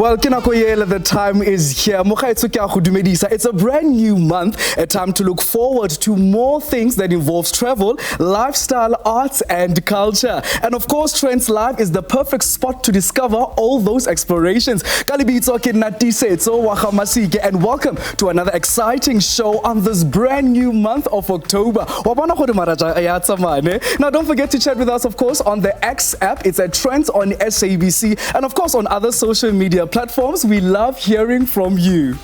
Well, the time is here. It's a brand new month, a time to look forward to more things that involves travel, lifestyle, arts and culture. And of course, Trendz Live is the perfect spot to discover all those explorations. And welcome to another exciting show on this brand new month of October. Now don't forget to chat with us, of course, on the X app. It's at Trendz on SABC and of course on other social media platforms. We love hearing from you.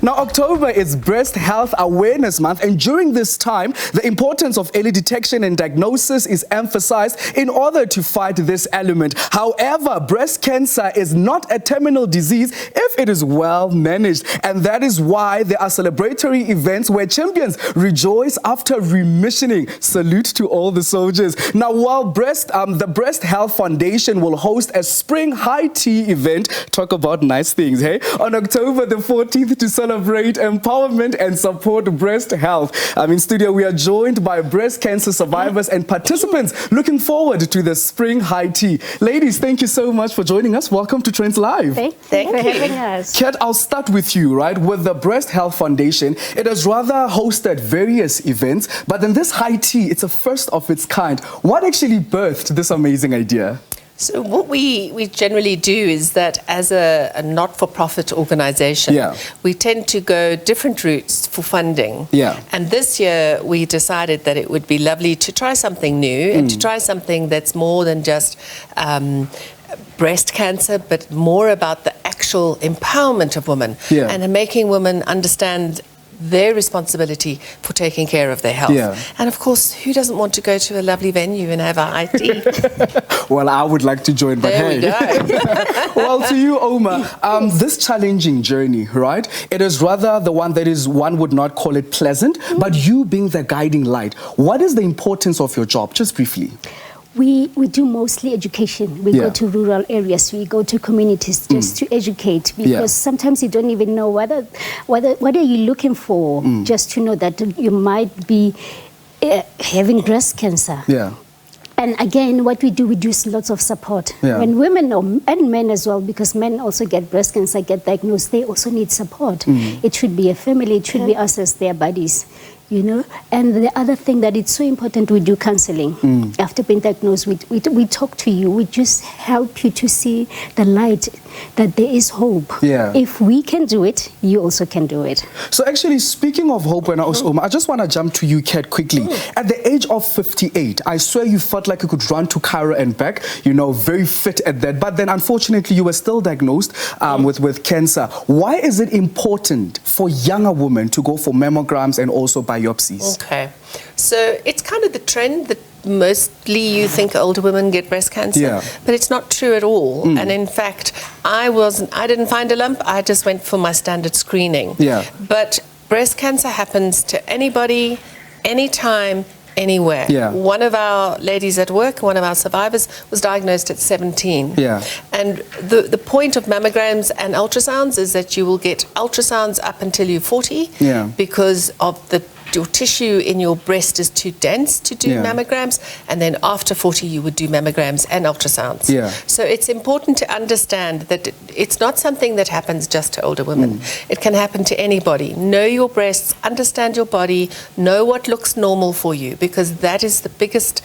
Now, October is Breast Health Awareness Month, and during this time, the importance of early detection and diagnosis is emphasized in order to fight this element. However, breast cancer is not a terminal disease if it is well managed, and that is why there are celebratory events where champions rejoice after remissioning. Salute to all the soldiers. Now, while the Breast Health Foundation will host a spring high tea event, talk about nice things, hey, on October the 14th, to celebrate empowerment and support breast health. In studio, we are joined by breast cancer survivors and participants looking forward to the spring high tea. Ladies, thank you so much for joining us. Welcome to Trendz Live. Thank you for having us. Kat, I'll start with you, right? With the Breast Health Foundation, it has rather hosted various events, but then this high tea, it's a first of its kind. What actually birthed this amazing idea? So what we generally do is that as a not-for-profit organization, we tend to go different routes for funding. And this year we decided that it would be lovely to try something new and to try something that's more than just breast cancer, but more about the actual empowerment of women and making women understand their responsibility for taking care of their health. And of course, who doesn't want to go to a lovely venue and have a high tea? Well, I would like to join, but there hey. We go. Well, to you, Oma, this challenging journey, right? It is rather the one that is, one would not call it pleasant, but you being the guiding light. What is the importance of your job? Just briefly. We do mostly education. We go to rural areas. We go to communities just to educate, because sometimes you don't even know what are you looking for, just to know that you might be having breast cancer. And again, what we do lots of support. When women and men as well, because men also get breast cancer, get diagnosed, they also need support. It should be a family, it should be us as their buddies. You know, and the other thing that it's so important, we do counseling. After being diagnosed, we talk to you. We just help you to see the light, that there is hope. If we can do it, you also can do it. So actually, speaking of hope, and also, I just want to jump to you, Kat, quickly. At the age of 58, I swear you felt like you could run to Cairo and back, you know, very fit at that. But then unfortunately, you were still diagnosed with cancer. Why is it important for younger women to go for mammograms and also biopsies? Okay, so it's kind of the trend that mostly you think older women get breast cancer, but it's not true at all. And in fact, I didn't find a lump, I just went for my standard screening. But breast cancer happens to anybody, anytime, anywhere. One of our ladies at work, one of our survivors, was diagnosed at 17. And the point of mammograms and ultrasounds is that you will get ultrasounds up until you're 40 because of your tissue in your breast is too dense to do mammograms, and then after 40 you would do mammograms and ultrasounds. So it's important to understand that it's not something that happens just to older women. It can happen to anybody. Know your breasts, understand your body, know what looks normal for you, because that is the biggest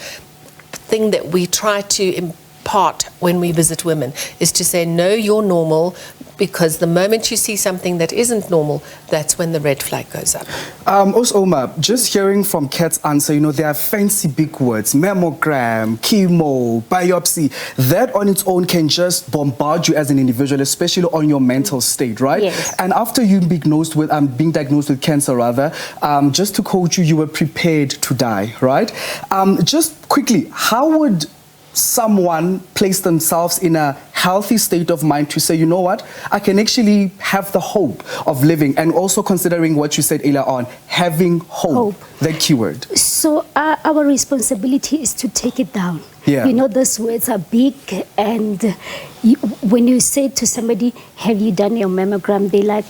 thing that we try to impart when we visit women, is to say, know you're normal, because the moment you see something that isn't normal, that's when the red flag goes up. Also, Oma, just hearing from Kat's answer, you know, there are fancy big words, mammogram, chemo, biopsy. That on its own can just bombard you as an individual, especially on your mental state, right? And after you being diagnosed with cancer, rather, just to quote you, you were prepared to die, right? Just quickly, how would someone place themselves in a healthy state of mind to say, you know what, I can actually have the hope of living, and also considering what you said earlier on, having hope. The keyword. So our responsibility is to take it down. You know, those words are big, and when you say to somebody, have you done your mammogram, they like,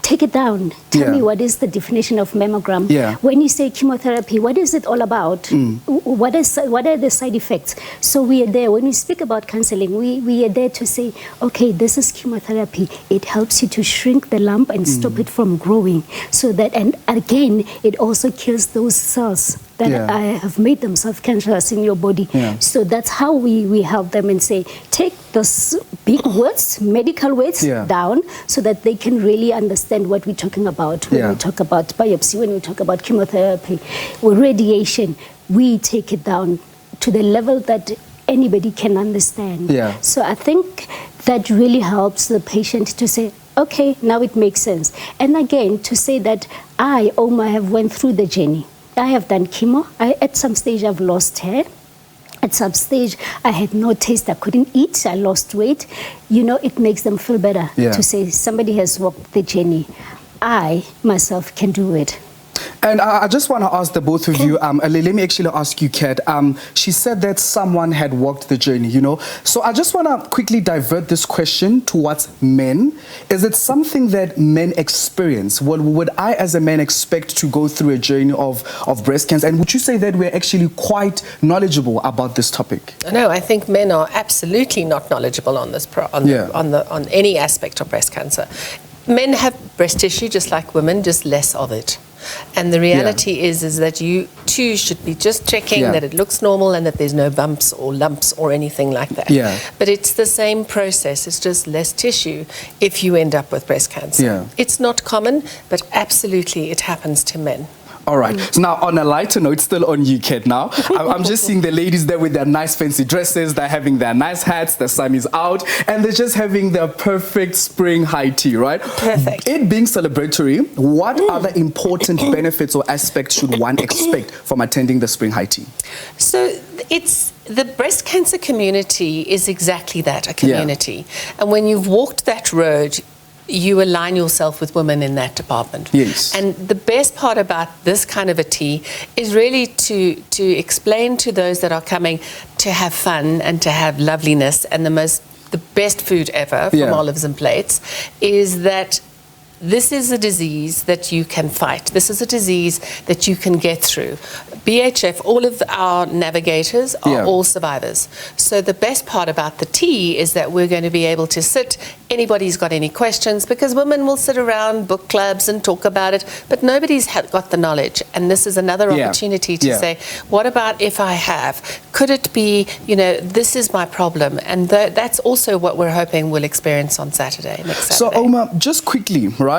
take it down. Tell me, what is the definition of mammogram? When you say chemotherapy, what is it all about? What are the side effects? So we are there. When we speak about counseling, we are there to say, okay, this is chemotherapy. It helps you to shrink the lump and stop it from growing. So that, and again, it also kills those cells that have made themselves cancerous in your body. So that's how we help them and say, take those big words, medical words down, so that they can really understand what we're talking about when we talk about biopsy, when we talk about chemotherapy or radiation. We take it down to the level that anybody can understand. So I think that really helps the patient to say, okay, now it makes sense. And again, to say that I, Oma, have went through the journey. I have done chemo. At some stage, I've lost hair. At some stage, I had no taste. I couldn't eat. I lost weight. You know, it makes them feel better to say somebody has walked the journey. I, myself, can do it. And I just want to ask the both of you, let me actually ask you, Kat. She said that someone had walked the journey, you know. So I just want to quickly divert this question towards men. Is it something that men experience? Well, would I as a man expect to go through a journey of breast cancer? And would you say that we're actually quite knowledgeable about this topic? No, I think men are absolutely not knowledgeable on this, on any aspect of breast cancer. Men have breast tissue just like women, just less of it. And the reality is that you too should be just checking that it looks normal and that there's no bumps or lumps or anything like that. But it's the same process. It's just less tissue if you end up with breast cancer. It's not common, but absolutely it happens to men. All right. So now, on a lighter note, still on you, Kat, now. I'm just seeing the ladies there with their nice fancy dresses. They're having their nice hats. The sun is out. And they're just having their perfect spring high tea, right? Perfect. It being celebratory, what other important benefits or aspects should one expect from attending the spring high tea? So it's the breast cancer community is exactly that, a community. And when you've walked that road, you align yourself with women in that department. And the best part about this kind of a tea is really to explain to those that are coming to have fun and to have loveliness and the best food ever from olives and plates, is that this is a disease that you can fight. This is a disease that you can get through. BHF, all of our navigators are all survivors. So the best part about the tea is that we're going to be able to sit, anybody's got any questions, because women will sit around book clubs and talk about it, but nobody's got the knowledge. And this is another opportunity to say, what about if I have? Could it be, you know, this is my problem? And that's also what we're hoping we'll experience on Saturday, next Saturday. So, Oma, just quickly, right?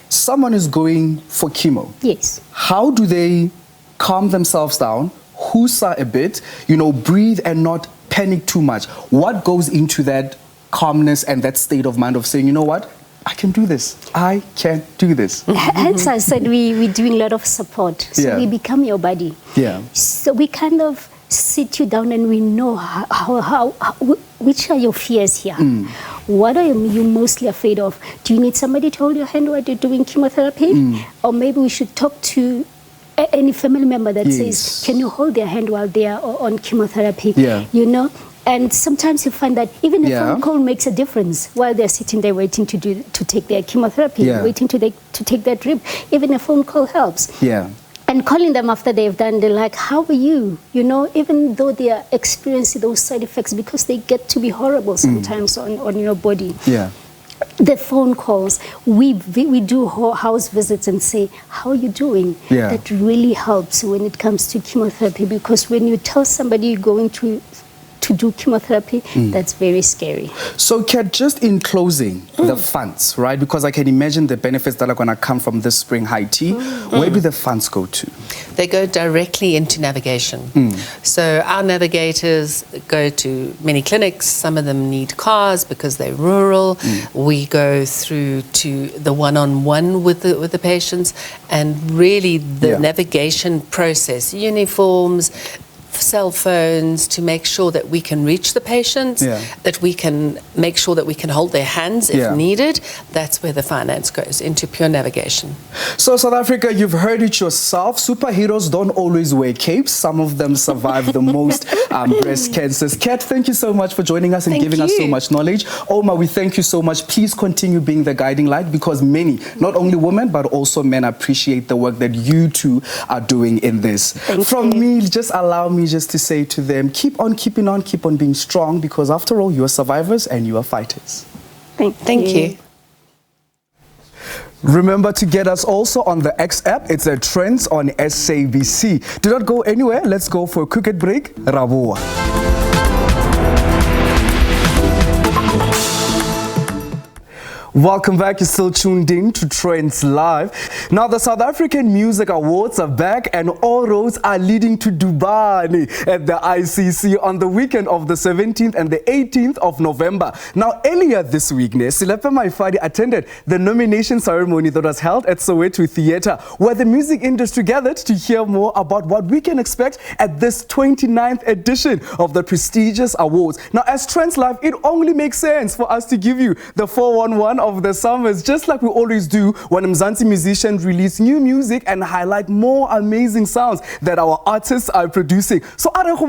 Someone is going for chemo. Yes. How do they calm themselves down, hoosa a bit, you know, breathe and not panic too much? What goes into that calmness and that state of mind of saying, you know what, I can do this. I can do this. Hence I said we're doing a lot of support. So we become your body. So we kind of sit you down and we know which are your fears here. What are you mostly afraid of? Do you need somebody to hold your hand while you're doing chemotherapy? Or maybe we should talk to any family member that says, can you hold their hand while they are on chemotherapy? You know? And sometimes you find that even a phone call makes a difference while they're sitting there waiting to take their chemotherapy, waiting to take that drip. Even a phone call helps. And calling them after they've done, they're like, how are you? You know, even though they are experiencing those side effects, because they get to be horrible sometimes on your body. The phone calls, we do house visits and say, how are you doing? That really helps when it comes to chemotherapy, because when you tell somebody you're going to do chemotherapy, that's very scary. So, Kat, just in closing, the funds, right? Because I can imagine the benefits that are going to come from this spring high tea. Where do the funds go to? They go directly into navigation. So our navigators go to many clinics. Some of them need cars because they're rural. We go through to the one-on-one with the patients, and really the navigation process, uniforms, cell phones to make sure that we can reach the patients, that we can make sure that we can hold their hands if needed. That's where the finance goes, into pure navigation. So South Africa, you've heard it yourself. Superheroes don't always wear capes. Some of them survive the most breast cancers. Kat, thank you so much for joining us and giving us so much knowledge. Oma, we thank you so much. Please continue being the guiding light, because many, not only women, but also men, appreciate the work that you two are doing in this. From me, just allow me just to say to them, keep on keeping on, keep on being strong, because after all, you are survivors and you are fighters. Thank you. Remember to get us also on the X app. It's a Trendz on SABC. Do not go anywhere. Let's go for a cricket break. Raboa. Welcome back. You're still tuned in to Trendz Live. Now, the South African Music Awards are back, and all roads are leading to Durban at the ICC on the weekend of the 17th and the 18th of November. Now, earlier this week, Silepe Maifadi attended the nomination ceremony that was held at Soweto Theatre, where the music industry gathered to hear more about what we can expect at this 29th edition of the prestigious awards. Now, as Trendz Live, it only makes sense for us to give you the 411 of the summers, just like we always do when Mzansi musicians release new music and highlight more amazing sounds that our artists are producing. So, let's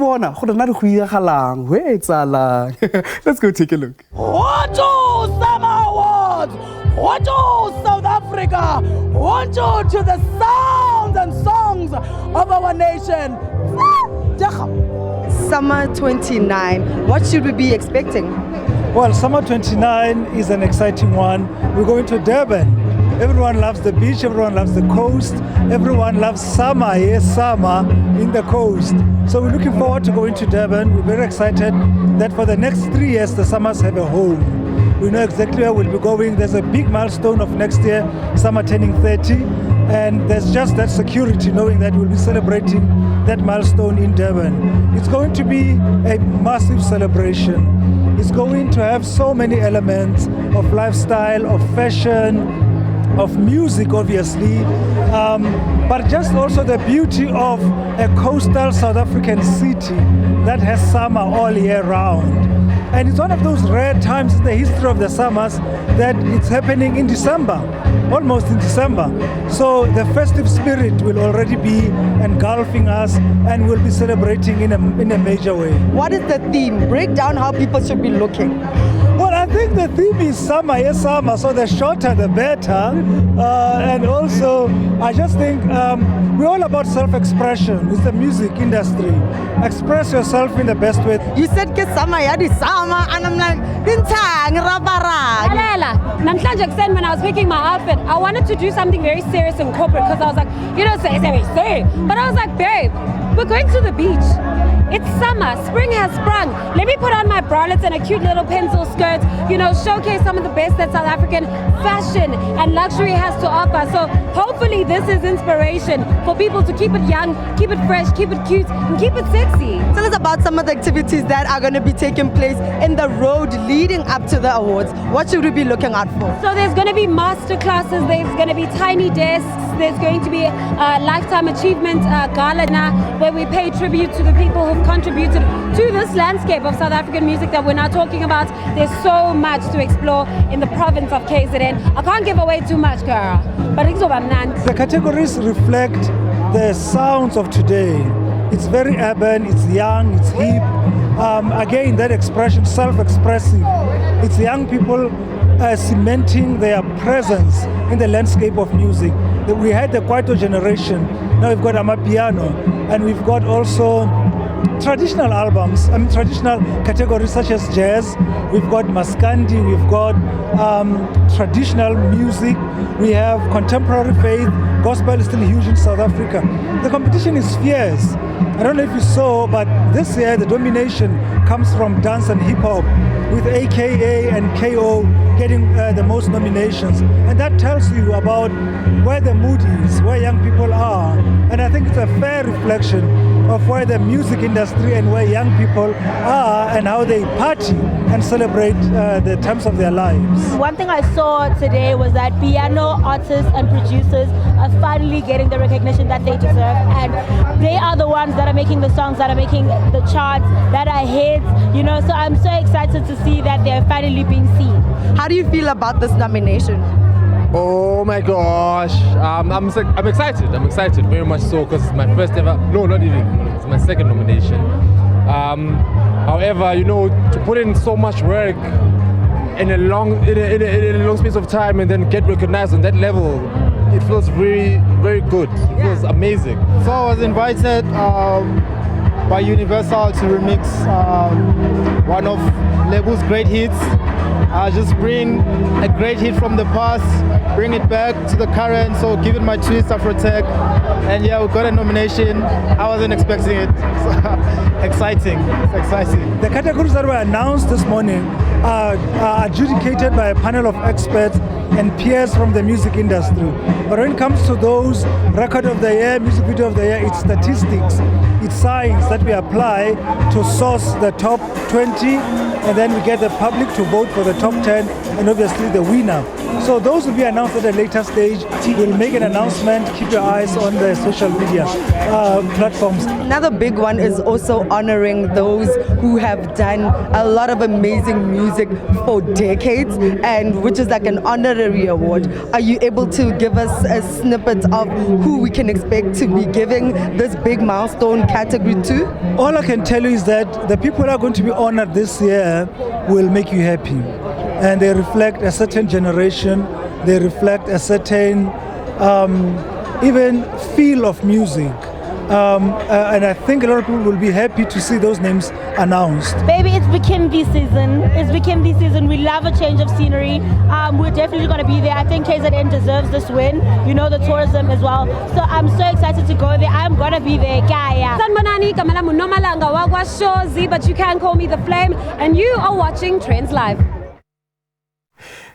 go take a look. Soweto Summer Awards! Soweto South Africa! Soweto to the sounds and songs of our nation. Summer 29, what should we be expecting? Well, Summer 29 is an exciting one. We're going to Durban. Everyone loves the beach, everyone loves the coast, everyone loves summer, yes, summer in the coast. So we're looking forward to going to Durban. We're very excited that for the next 3 years, the summers have a home. We know exactly where we'll be going. There's a big milestone of next year, summer turning 30, and there's just that security knowing that we'll be celebrating that milestone in Durban. It's going to be a massive celebration. It's going to have so many elements of lifestyle, of fashion, of music, obviously, but just also the beauty of a coastal South African city that has summer all year round. And it's one of those rare times in the history of the summers that it's happening in December, almost in December. So the festive spirit will already be engulfing us, and we'll be celebrating in a major way. What is the theme? Break down how people should be looking. Well, I think the theme is summer, yes, summer, so the shorter the better. And also, I just think we're all about self-expression. It's the music industry. Express yourself in the best way. You said get summer, summer, and I'm like, when I was picking my outfit, I wanted to do something very serious and corporate, because I was like, SABC. But I was like, babe, we're going to the beach. It's summer, spring has sprung. Let me put on my bralettes and a cute little pencil skirt, showcase some of the best that South African fashion and luxury has to offer. So hopefully this is inspiration for people to keep it young, keep it fresh, keep it cute, and keep it sexy. Tell us about some of the activities that are going to be taking place in the road leading up to the awards. What should we be looking out for? So there's going to be master classes, there's going to be tiny desks, there's going to be a Lifetime Achievement Gala where we pay tribute to the people who've contributed to this landscape of South African music that we're now talking about. There's so much to explore in the province of KZN. I can't give away too much, girl, but it's over. The categories reflect the sounds of today. It's very urban, it's young, it's hip. Again, that expression, self-expressive. It's young people cementing their presence in the landscape of music. We had the Kwaito generation, now we've got Amapiano, and we've got also traditional albums, traditional categories such as jazz, we've got Maskandi, we've got traditional music, we have contemporary faith, gospel is still huge in South Africa. The competition is fierce. I don't know if you saw, but this year the domination comes from dance and hip hop, with AKA and KO getting the most nominations. And that tells you about where the mood is, where young people are. And I think it's a fair reflection of where the music industry and where young people are and how they party and celebrate the times of their lives. One thing I saw today was that piano artists and producers are finally getting the recognition that they deserve, and they are the ones that are making the songs that are making the charts, that are hits, so I'm so excited to see that they're finally being seen. How do you feel about this nomination? Oh my gosh, I'm excited. I'm excited very much so, because it's my first ever. No, not even. It's my second nomination. However, to put in so much work in a long space of time and then get recognized on that level, it feels very, very good. It feels amazing. So I was invited by Universal to remix one of label's great hits. Just bring a great hit from the past, bring it back to the current, so give it my twist, Afrotech. And yeah, we got a nomination. I wasn't expecting it. Exciting. It's exciting. The categories that were announced this morning are adjudicated by a panel of experts and peers from the music industry. But when it comes to those record of the year, music video of the year, it's statistics, it's science that we apply to source the top 20, and then we get the public to vote for the top 10 and obviously the winner. So those will be announced at a later stage. We'll make an announcement. Keep your eyes on the social media platforms. Another big one is also honoring those who have done a lot of amazing music for decades, and which is like an honorary award. Are you able to give us a snippet of who we can expect to be giving this big milestone category to? All I can tell you is that the people who are going to be honored this year will make you happy. And they reflect a certain generation, they reflect a certain even feel of music. And I think a lot of people will be happy to see those names announced. Baby, it's Bikimbi season. It's Bikimbi season. We love a change of scenery. We're definitely going to be there. I think KZN deserves this win. The tourism as well. So I'm so excited to go there. I'm going to be there. Kaya. But you can call me The Flame, and you are watching Trends Live.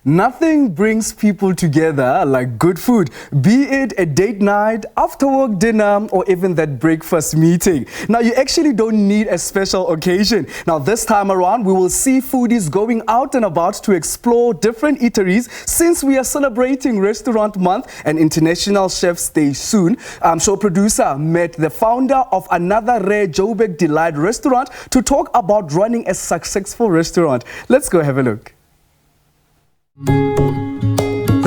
Nothing brings people together like good food, be it a date night, after work dinner, or even that breakfast meeting. Now, you actually don't need a special occasion. Now, this time around, we will see foodies going out and about to explore different eateries, since we are celebrating Restaurant Month and International Chef's Day soon. Show producer met the founder of another rare Joburg Delight restaurant to talk about running a successful restaurant. Let's go have a look.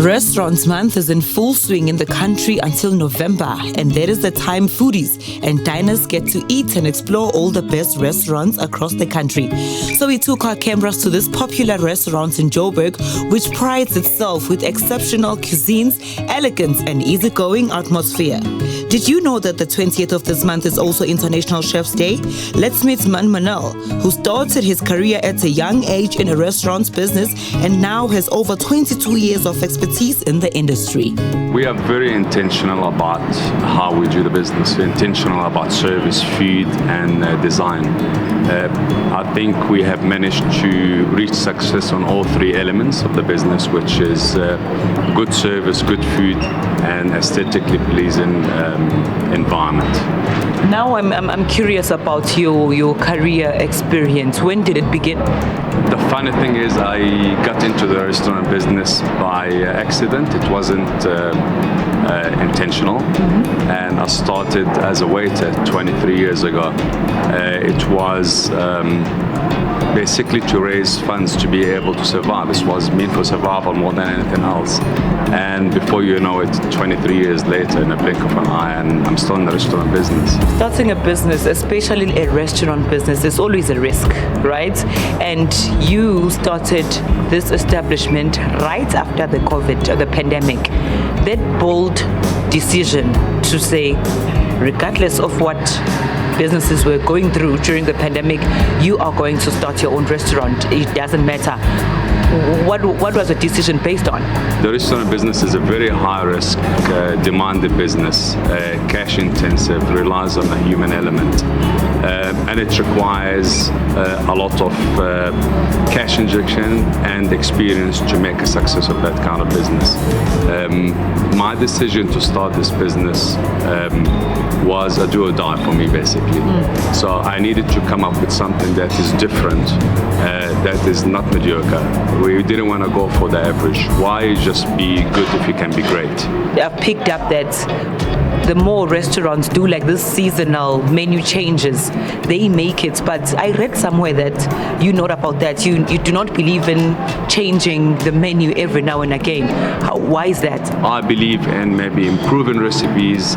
Restaurants Month is in full swing in the country until November, and that is the time foodies and diners get to eat and explore all the best restaurants across the country. So we took our cameras to this popular restaurant in Joburg, which prides itself with exceptional cuisines, elegance and easygoing atmosphere. Did you know that the 20th of this month is also International Chef's Day? Let's meet Mmisology, who started his career at a young age in a restaurant business and now has over 22 years of expertise in the industry. We are very intentional about how we do the business. We're intentional about service, food and design. I think we have managed to reach success on all three elements of the business, which is good service, good food and aesthetically pleasing environment. Now I'm curious about your career experience. When did it begin? The funny thing is I got into the restaurant business by accident. It wasn't intentional. And I started as a waiter 23 years ago. It was basically to raise funds to be able to survive. This was meant for survival more than anything else. And before you know it, 23 years later, in a blink of an eye, and I'm still in the restaurant business. Starting a business, especially a restaurant business, is always a risk, right? And you started this establishment right after the COVID, the pandemic. That bold decision to say, regardless of what businesses were going through during the pandemic, you are going to start your own restaurant. It doesn't matter. What was the decision based on? The restaurant business is a very high-risk, demanding business, cash-intensive, relies on the human element, and it requires a lot of cash injection and experience to make a success of that kind of business. my decision to start this business was a do or die for me, basically. So I needed to come up with something that is different, that is not mediocre. We didn't want to go for the average. Why just be good if you can be great? I've picked up that the more restaurants do like this seasonal menu changes, they make it. But I read somewhere that you know about that. You do not believe in changing the menu every now and again. Why is that? I believe in maybe improving recipes,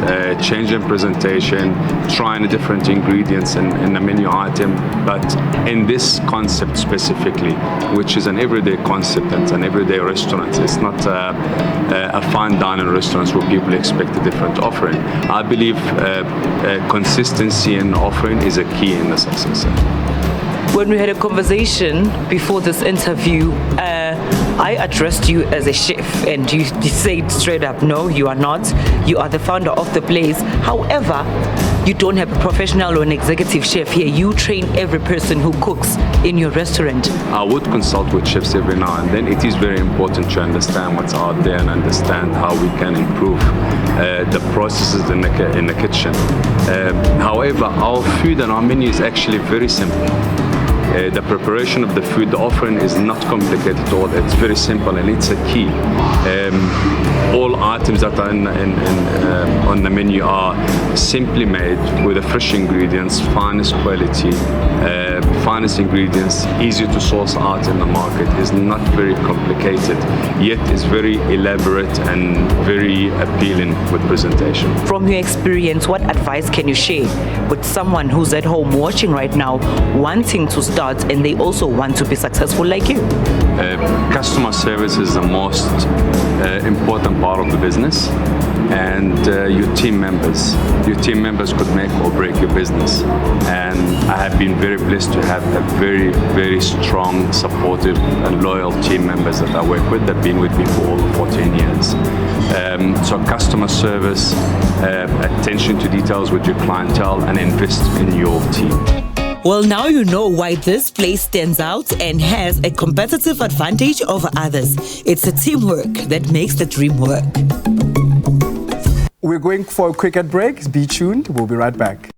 changing presentation, trying different ingredients in a menu item. But in this concept specifically, which is an everyday concept and an everyday restaurant, it's not a fine dining restaurant where people expect a different offering. I believe consistency in offering is a key in the success. When we had a conversation before this interview, I addressed you as a chef, and you said straight up, no, you are not. You are the founder of the place. However, you don't have a professional or an executive chef here. You train every person who cooks in your restaurant. I would consult with chefs every now and then. It is very important to understand what's out there and understand how we can improve the processes in the kitchen. However, our food and our menu is actually very simple. The preparation of the food, the offering is not complicated at all. It's very simple and it's a key. All items that are on the menu are simply made with the fresh ingredients, finest quality, finest ingredients, easy to source out in the market. Is not very complicated, yet is very elaborate and very appealing with presentation. From your experience, what advice can you share with someone who's at home watching right now, wanting to start and they also want to be successful like you? Customer service is the most important part of the business, and your team members. Your team members could make or break your business. And I have been very blessed to have a very, very strong, supportive and loyal team members that I work with that have been with me for over 14 years. So customer service, attention to details with your clientele, and invest in your team. Well, now you know why this place stands out and has a competitive advantage over others. It's a teamwork that makes the dream work. We're going for a quick ad break. Be tuned. We'll be right back.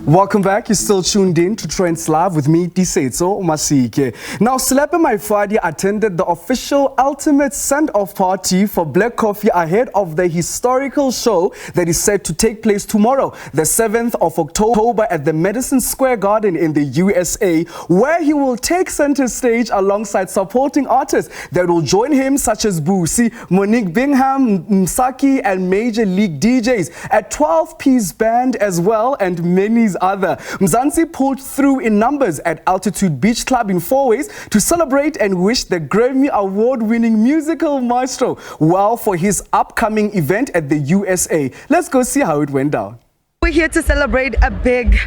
Welcome back. You're still tuned in to Trendz Live with me, Mmisology. Now, Slepe My Friday attended the official ultimate send-off party for Black Coffee ahead of the historical show that is set to take place tomorrow, the 7th of October at the Madison Square Garden in the USA, where he will take center stage alongside supporting artists that will join him, such as Boosie, Monique Bingham, Msaki, and Major League DJs, a 12-piece band as well, and many other. Mzansi pulled through in numbers at Altitude Beach Club in Fourways to celebrate and wish the Grammy Award-winning musical maestro well for his upcoming event at the USA. Let's go see how it went down. We're here to celebrate a big,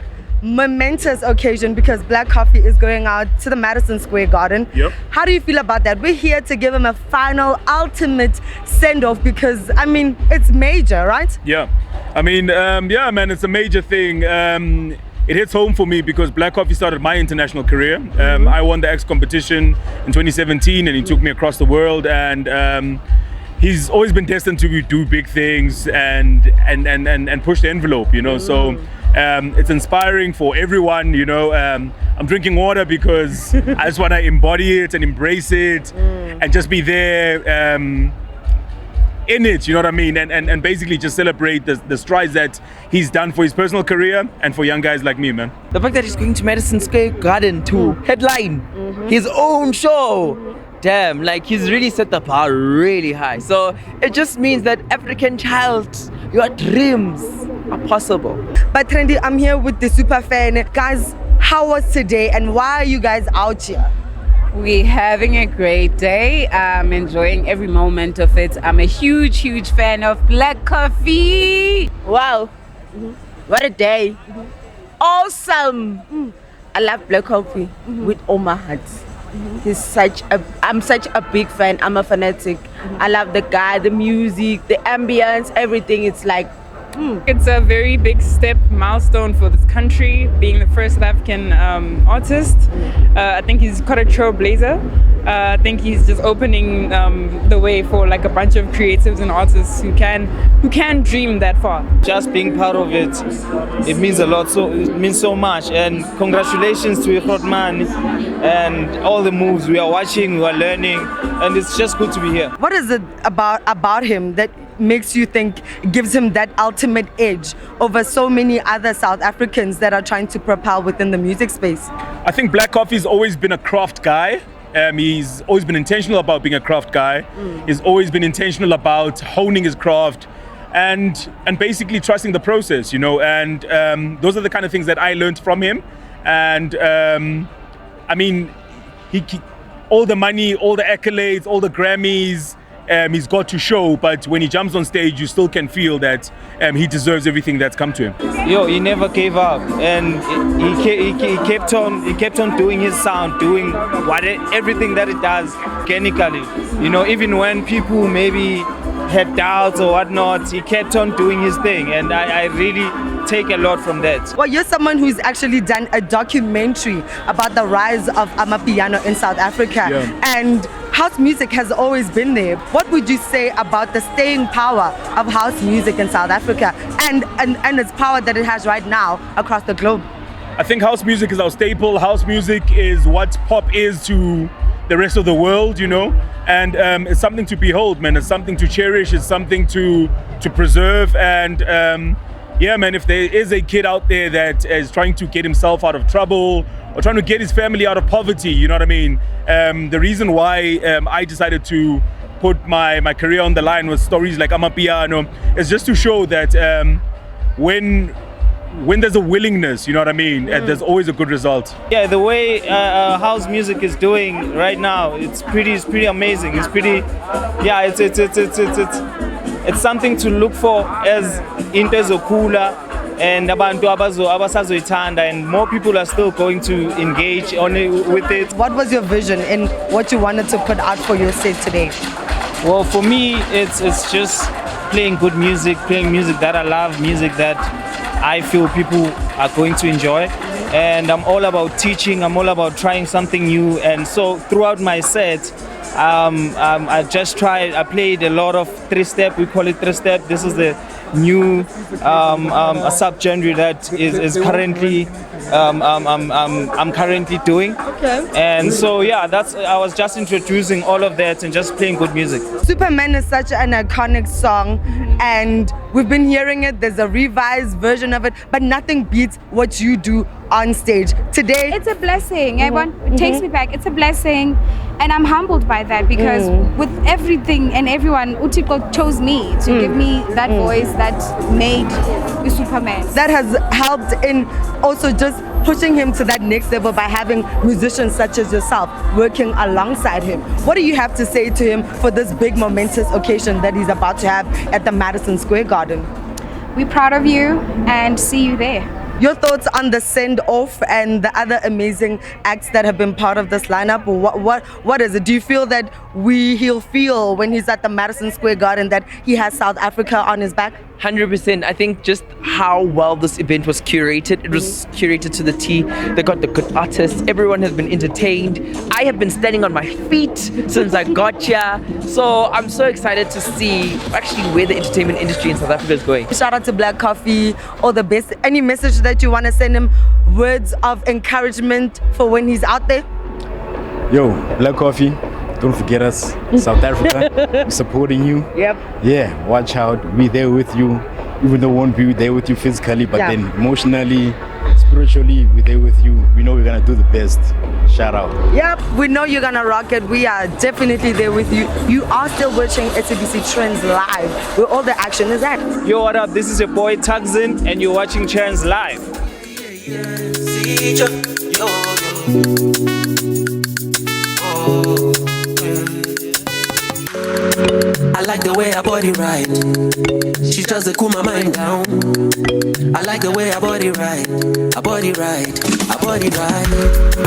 momentous occasion because Black Coffee is going out to the Madison Square Garden. Yep. How do you feel about that? We're here to give him a final, ultimate send-off because, I mean, it's major, right? Yeah. I mean, yeah, man, it's a major thing. It hits home for me because Black Coffee started my international career. I won the X competition in 2017 and he took me across the world, and he's always been destined to do big things and push the envelope, you know. So it's inspiring for everyone, you know. I'm drinking water because I just want to embody it and embrace it and just be there in it, you know what I mean, and basically just celebrate the strides that he's done for his personal career and for young guys like me, man. The fact that he's going to Madison Square Garden to headline his own show, damn, like he's really set the bar really high. So it just means that African child, your dreams are possible. But Trendy, I'm here with the super fan. Guys, how was today and why are you guys out here? We're having a great day. I'm enjoying every moment of it. I'm a huge, huge fan of Black Coffee. Wow. What a day. Awesome. I love Black Coffee with all my heart. I'm such a big fan. I'm a fanatic. I love the guy, the music, the ambience, everything. It's like It's a very big milestone for this country, being the first South African artist. I think he's quite a trailblazer. I think he's just opening the way for like a bunch of creatives and artists who can dream that far. Just being part of it, it means a lot. So it means so much. And congratulations to Rhyma and all the moves we are watching, we are learning, and it's just good to be here. What is it about him that makes you think gives him that ultimate edge over so many other South Africans that are trying to propel within the music space? I think Black Coffee's always been a craft guy. He's always been intentional about being a craft guy. He's always been intentional about honing his craft and basically trusting the process, you know. And those are the kind of things that I learned from him. And I mean, he all the money, all the accolades, all the Grammys, he's got to show, but when he jumps on stage, you still can feel that he deserves everything that's come to him. He never gave up, and he kept on doing his sound, doing everything that it does organically. You know, even when people maybe had doubts or whatnot, he kept on doing his thing, and I really take a lot from that. Well, you're someone who's actually done a documentary about the rise of Amapiano in South Africa, and house music has always been there. What would you say about the staying power of house music in South Africa and its power that it has right now across the globe? I think house music is our staple. House music is what pop is to the rest of the world, you know, and it's something to behold, man. It's something to cherish. It's something to preserve. And yeah, man, if there is a kid out there that is trying to get himself out of trouble or trying to get his family out of poverty, you know what I mean? The reason why I decided to put my career on the line with stories like Amapiano is just to show that when there's a willingness, you know what I mean, there's always a good result. Yeah, the way house music is doing right now, it's pretty amazing. It's pretty, yeah, it's something to look for as into Zokula and abantu abasazoyithanda, and more people are still going to engage on it, with it. What was your vision and what you wanted to put out for your set today? Well, for me, it's just playing good music, playing music that I love, music that I feel people are going to enjoy. And I'm all about teaching, I'm all about trying something new. And so throughout my set, I played a lot of 3-step, we call it 3-step. This is the new a subgenre that is currently I'm currently doing. Okay. And so yeah, I was just introducing all of that and just playing good music. Superman is such an iconic song, and we've been hearing it. There's a revised version of it, but nothing beats what you do on stage today. It's a blessing. It takes me back. It's a blessing, and I'm humbled by that because with everything and everyone, Utiko chose me to give me that voice that made the Superman. That has helped in also just pushing him to that next level by having musicians such as yourself working alongside him. What do you have to say to him for this big momentous occasion that he's about to have at the Madison Square Garden? We're proud of you and see you there. Your thoughts on the send-off and the other amazing acts that have been part of this lineup? What is it? Do you feel that he'll feel when he's at the Madison Square Garden that he has South Africa on his back? 100%. I think just how well this event was curated. It was curated to the T. They got the good artists. Everyone has been entertained. I have been standing on my feet since I got here. So I'm so excited to see actually where the entertainment industry in South Africa is going. Shout out to Black Coffee, all the best. Any message that you want to send him? Words of encouragement for when he's out there? Yo, Black Coffee. Don't forget us, South Africa. We're supporting you. Yep. Yeah, watch out. We're there with you. Even though we won't be there with you physically, but then emotionally, spiritually, we're there with you. We know we're gonna do the best. Shout out. Yep, we know you're gonna rock it. We are definitely there with you. You are still watching SABC Trendz live, where all the action is at. Yo, what up? This is your boy Tuxin, and you're watching Trendz live. I like the way her body ride. She just to cool my mind down. I like the way her body ride. Her body ride. Her body ride.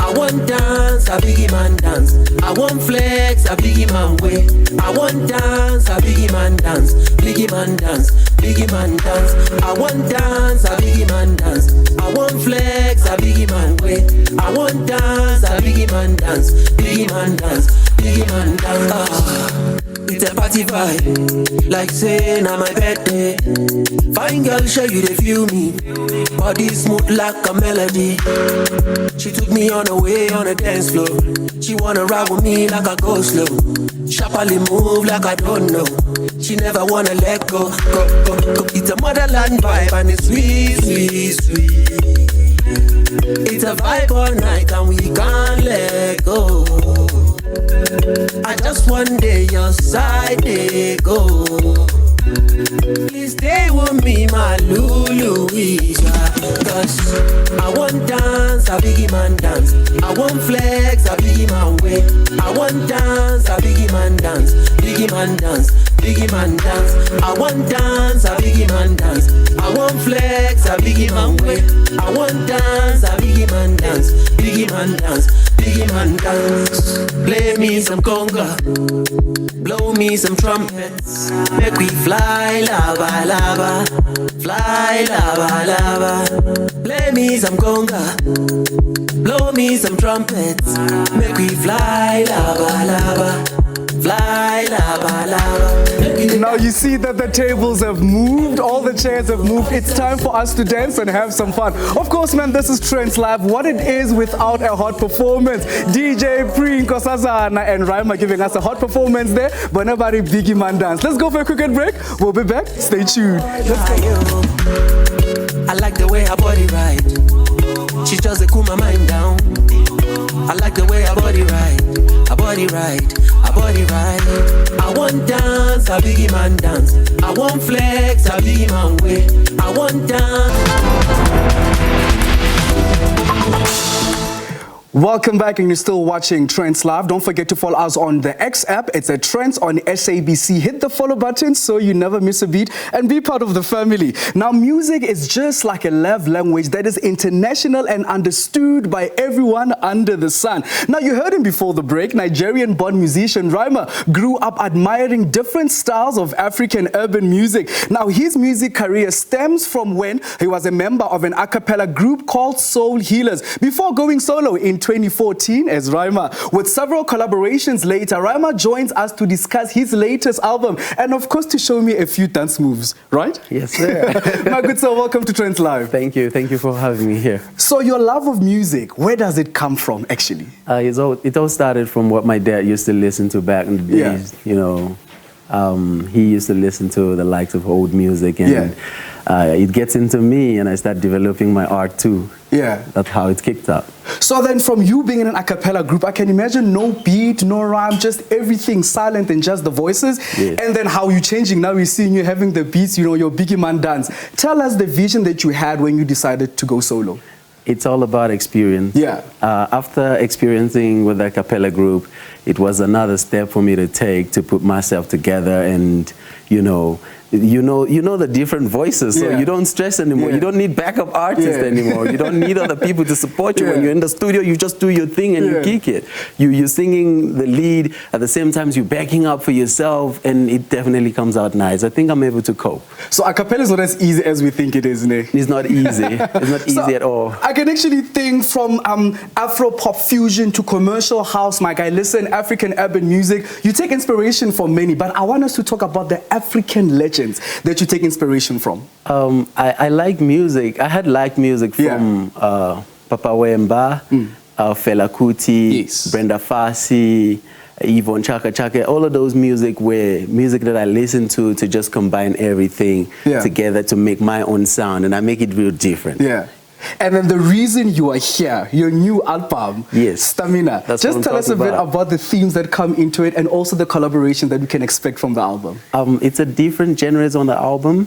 I want dance, a biggie man dance. I want flex, a biggie man way. I want dance, a biggie man dance. Biggie man dance. Biggie man dance. I want dance, a biggie man dance. I want flex, a biggie man way. I want dance, a biggie man dance. Biggie man dance. Biggie man dance. It's a party vibe, like saying on my birthday. Fine girl, show you they feel me. Body smooth like a melody. She took me on a way on a dance floor. She wanna ride with me like I go slow. Sharply move like I don't know. She never wanna let go. Go. It's a motherland vibe and it's sweet, sweet, sweet. It's a vibe all night and we can't let go. I just one day your side they go. Please stay with me, my Luluisa. Cause I want dance, a biggie man dance. I want flex, a biggie man way. I want dance, a biggie man dance. Biggie man dance, biggie man dance. I want dance, a biggie man dance. I want flex, a biggie man way. I want dance, a biggie man dance. Biggie man dance, biggie man dance. Play me some conga, blow me some trumpets. Make we fly, lava, lava. Fly, lava, lava. Play me some conga, blow me some trumpets. Make we fly, lava, lava. Fly, lava, lava. Now you see that the tables have moved, all the chairs have moved. It's time for us to dance and have some fun. Of course, man, this is Trendz Live. What it is without a hot performance. DJ Pre, Nkosazana and Rhyma giving us a hot performance there. But nobody biggie man dance. Let's go for a quick break. We'll be back. Stay tuned. Let's go. I like the way her body ride. She just to cool my mind down. I like the way her body ride. Her body ride. Her body ride. I want dance, a biggie man dance. I want flex, a biggie man way. I want dance. Welcome back, and you're still watching Trendz Live. Don't forget to follow us on the X app. It's a Trendz on SABC. Hit the follow button so you never miss a beat and be part of the family. Now, music is just like a love language that is international and understood by everyone under the sun. Now, you heard him before the break. Nigerian-born musician Rhyma grew up admiring different styles of African urban music. Now, his music career stems from when he was a member of an a cappella group called Soul Healers before going solo in 2014 as Rhyma. With several collaborations later, Rhyma joins us to discuss his latest album and of course to show me a few dance moves, right? Yes, sir. My good sir, welcome to Trendz Live. Thank you for having me here. So your love of music, where does it come from actually? It all started from what my dad used to listen to back in the days, you know. He used to listen to the likes of old music and it gets into me and I start developing my art too. Yeah. That's how it kicked up. So then from you being in an a cappella group, I can imagine no beat, no rhyme, just everything silent and just the voices. Yes. And then how you changing, now we're seeing you having the beats, you know, your biggie man dance. Tell us the vision that you had when you decided to go solo. It's all about experience. Yeah. After experiencing with the a cappella group, it was another step for me to take to put myself together and, you know the different voices, so you don't stress anymore. You don't need backup artists anymore. You don't need other people to support you. When you're in the studio, you just do your thing and you kick it. You're singing the lead, at the same time you're backing up for yourself, and it definitely comes out nice. I think I'm able to cope. So a cappella is not as easy as we think it is, Nick. It's not easy. It's not easy at all. I can actually think from Afro pop fusion to commercial house, my guy. Listen, African urban music, you take inspiration from many, but I want us to talk about the African legends that you take inspiration from. I like music. I had liked music from Papa Wemba, Fela Kuti, Brenda Fassie, Yvonne Chaka Chaka. All of those music were music that I listened to just combine everything together to make my own sound, and I make it real different. Yeah. And then the reason you are here, your new album, Stamina. Just tell us a bit about the themes that come into it and also the collaboration that we can expect from the album. It's a different genres on the album,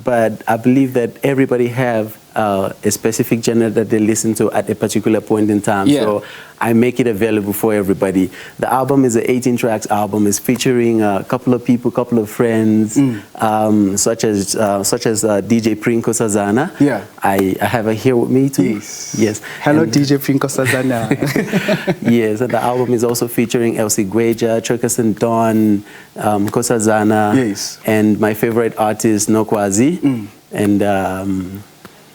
but I believe that everybody have a specific genre that they listen to at a particular point in time. Yeah. So I make it available for everybody. The album is an 18 tracks album. It's featuring a couple of people, couple of friends, such as DJ Prinko Sazana. Yeah. I have her here with me too. Yes. Hello, And DJ Prinko Sazana. yes, and the album is also featuring Elsie Gweja, Cherkerson Dawn, Kosazana, yes, and my favorite artist Nokwazi, and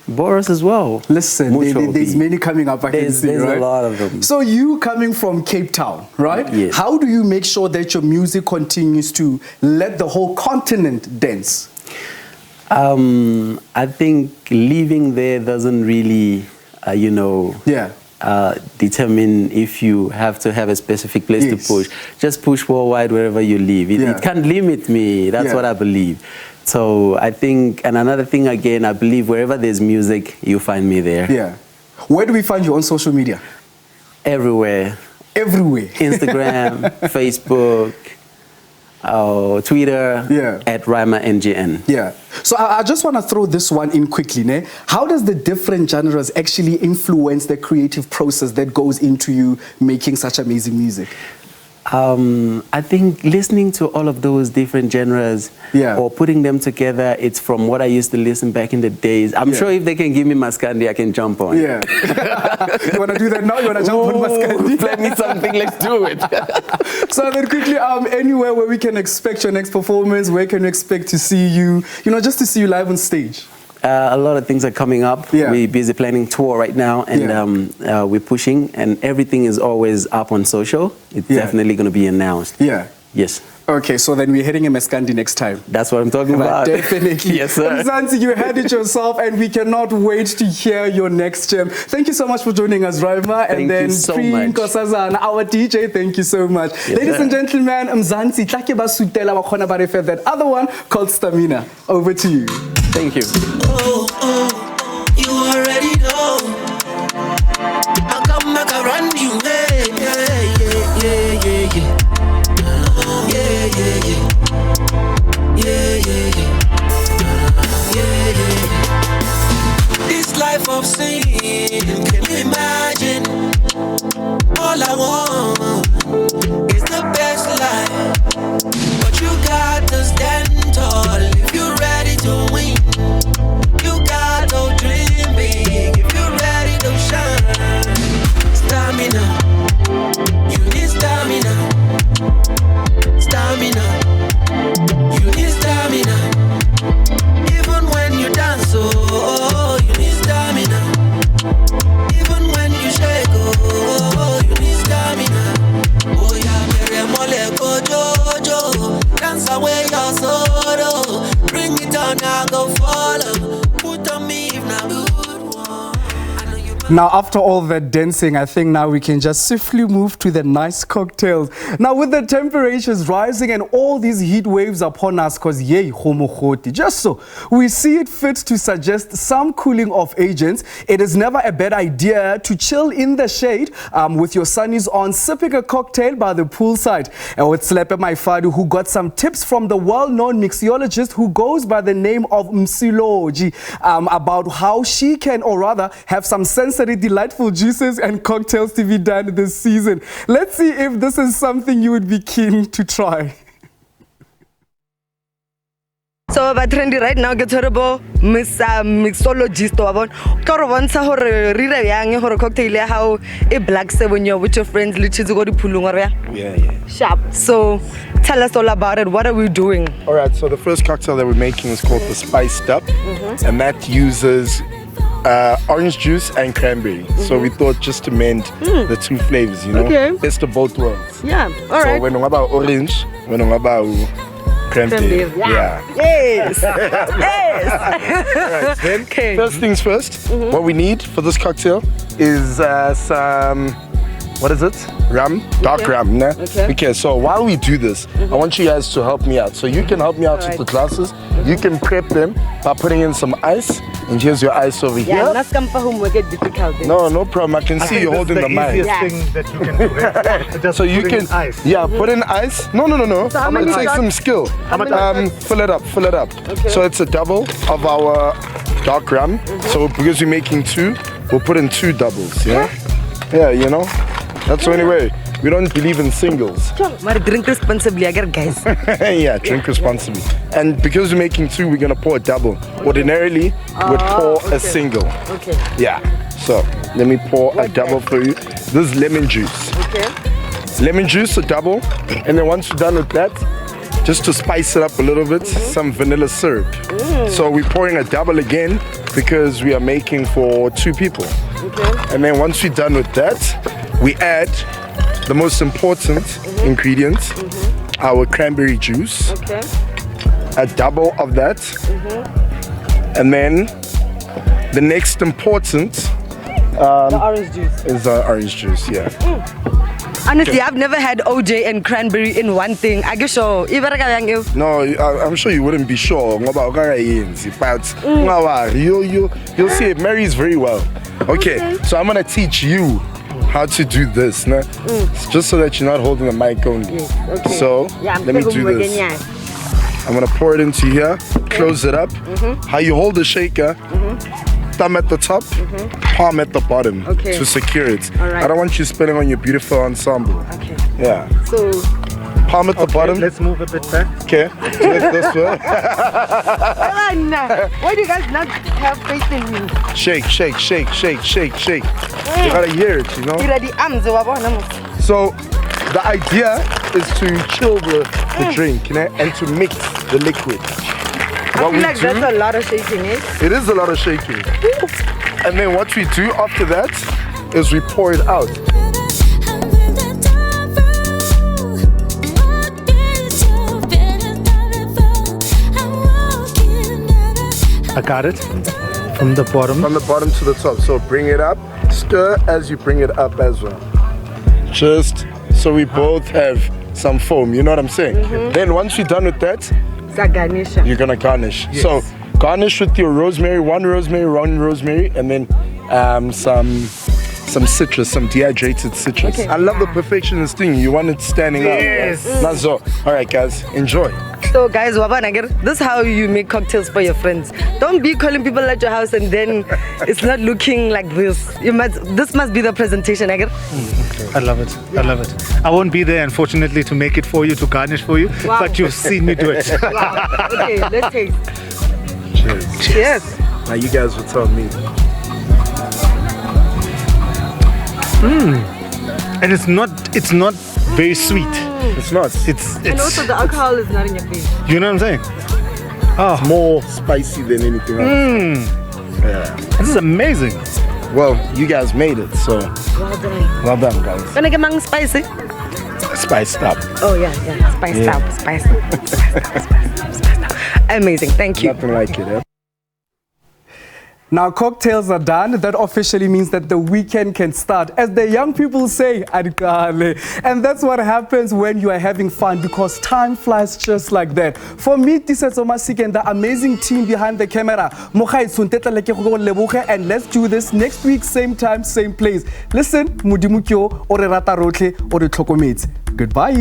Boris as well. Listen, there's many coming up. There's a lot of them. So you coming from Cape Town, right? Yes. How do you make sure that your music continues to let the whole continent dance? I think living there doesn't really, determine if you have to have a specific place to push. Just push worldwide wherever you live. It can't limit me. That's what I believe. So I think, and another thing again, I believe wherever there's music, you find me there. Yeah. Where do we find you on social media? Everywhere. Everywhere. Instagram, Facebook, Twitter, at Rhyma NGN. Yeah. So I just want to throw this one in quickly. Ne? How does the different genres actually influence the creative process that goes into you making such amazing music? I think listening to all of those different genres or putting them together, it's from what I used to listen back in the days. I'm sure if they can give me Maskandi, I can jump on. Yeah. You want to do that now? You want to jump on Maskandi? Play me something, let's do it. So then quickly, anywhere where we can expect your next performance, where can we expect to see you, just to see you live on stage? A lot of things are coming up. We're busy planning tour right now, and we're pushing, and everything is always up on social. It's definitely going to be announced. Yeah. Yes. Okay, so then we're heading in Maskandi next time. That's what I'm talking about. Definitely. Yes, sir. Mzansi, you had it yourself, and we cannot wait to hear your next gem. Thank you so much for joining us, Rhyma. Thank you so much. Nkosazana, our DJ, thank you so much. Yes, ladies sir. and gentlemen, Mzansi, that other one called Stamina. Over to you. Thank you. You already know. I'll come back around you. This life of sin, can you imagine? All I want is the best life, but you got to stand tall if you're ready to win. You got to dream big if you're ready to shine. Stamina, you need stamina. Stamina, you need stamina. Even when you dance, oh, you need stamina. Even when you shake, oh, you need stamina. Oh yeah, mole go jojo, dance away your sorrow. Bring it on, now go follow. Put on me if not good one. Now, after all that dancing, I think now we can just swiftly move to the nice cocktails. Now, with the temperatures rising and all these heat waves upon us, because yay, just so, we see it fit to suggest some cooling off agents. It is never a bad idea to chill in the shade with your sunnies on, sipping a cocktail by the poolside. And with Slepe Maifadu, who got some tips from the well-known mixologist who goes by the name of Mmisology about how she can, or rather, have some sensory delightful juices and cocktails to be done this season. Let's see if this is something you would be keen to try. So ba trendy right now ke terrible mixologist wa bona ka re bontsha hore re re yang hore cocktail ya hao e black seven with your friends le tshitse go diphulong re yeah sharp. So tell us all about it. What are we doing? All right, so the first cocktail that we're making is called the Spiced Up, and that uses orange juice and cranberry. So we thought just to mend the two flavors, Okay. Best of both worlds. Yeah, all right. So when about orange, when about cranberry. Yeah. Yes. Yes. Alright, then first things first, what we need for this cocktail is some, what is it? Rum, dark rum. Nah? Okay, so while we do this, I want you guys to help me out. So you can help me out with the glasses. You can prep them by putting in some ice. And here's your ice over here. Yeah, difficult. No problem. I can see you holding the mic. Easiest thing that you can do. Just So you put can, in ice. put in ice. No. So how many It takes shots? some skill. How many shots? Fill it up. Okay. So it's a double of our dark rum. So because we're making 2, we'll put in 2 doubles. Yeah, yeah, you know, that's the only way. We don't believe in singles. But drink responsibly, I get guys. Yeah, drink responsibly. And because we're making 2, we're gonna pour a double. Ordinarily, we'd pour a single. Okay. Yeah. So let me pour a double for you. This is lemon juice. Okay. Lemon juice, a double, and then once you're done with that, just to spice it up a little bit, some vanilla syrup. So we're pouring a double again because we are making for 2 people. Okay. And then once we're done with that, we add the most important ingredient, our cranberry juice. Okay. A double of that. And then the next important the orange juice. Is orange juice, yeah. Honestly, I've never had OJ and cranberry in one thing. I guess so. No, I'm sure you wouldn't be sure. But you'll see it marries very well. Okay, so I'm gonna teach you how to do this, nah? Just so that you're not holding the mic only. Yes, okay. So yeah, let me do this. I'm gonna pour it into here, close it up. How you hold the shaker, thumb at the top, palm at the bottom to secure it. Right. I don't want you spilling on your beautiful ensemble. Okay. Yeah. So palm at the bottom. Let's move a bit back. Okay. Do it this way. Why do you guys not have faith in me? Shake, shake, shake, shake, shake, shake. You gotta hear it, you know? So the idea is to chill the drink, you know, and to mix the liquid. I feel like that's a lot of shaking, eh? It is a lot of shaking. And then what we do after that is we pour it out. I got it. From the bottom. From the bottom to the top. So bring it up. Stir as you bring it up as well. Just so we both have some foam. You know what I'm saying? Then once you're done with that, you're gonna garnish. Yes. So garnish with your rosemary, one rosemary, and then some citrus, some dehydrated citrus. Okay. I love the perfectionist thing. You want it standing out. Yes. That's so. All right, guys, enjoy. So guys, this is how you make cocktails for your friends. Don't be calling people at your house and then it's not looking like this. This must be the presentation, Agar. I love it. I love it. I won't be there, unfortunately, to make it for you, to garnish for you, but you've seen me do it. Wow. Okay, let's taste. Cheers. Cheers. Now you guys will tell me. And it's not very sweet. It's not. It's and also the alcohol is not in your face. You know what I'm saying? Oh, it's more spicy than anything else. Yeah. This is amazing. Well, you guys made it, so well done. Well done, guys. Can I get mang spicy? Spiced up. Oh yeah, spiced up. Amazing, thank you. Nothing like it, eh? Now cocktails are done. That officially means that the weekend can start. As the young people say, adikale. And that's what happens when you are having fun, because time flies just like that. For me, this is Omasik and the amazing team behind the camera. And let's do this next week, same time, same place. Listen, mudimukyo, ore rata rotle, ore tlokometse. Goodbye.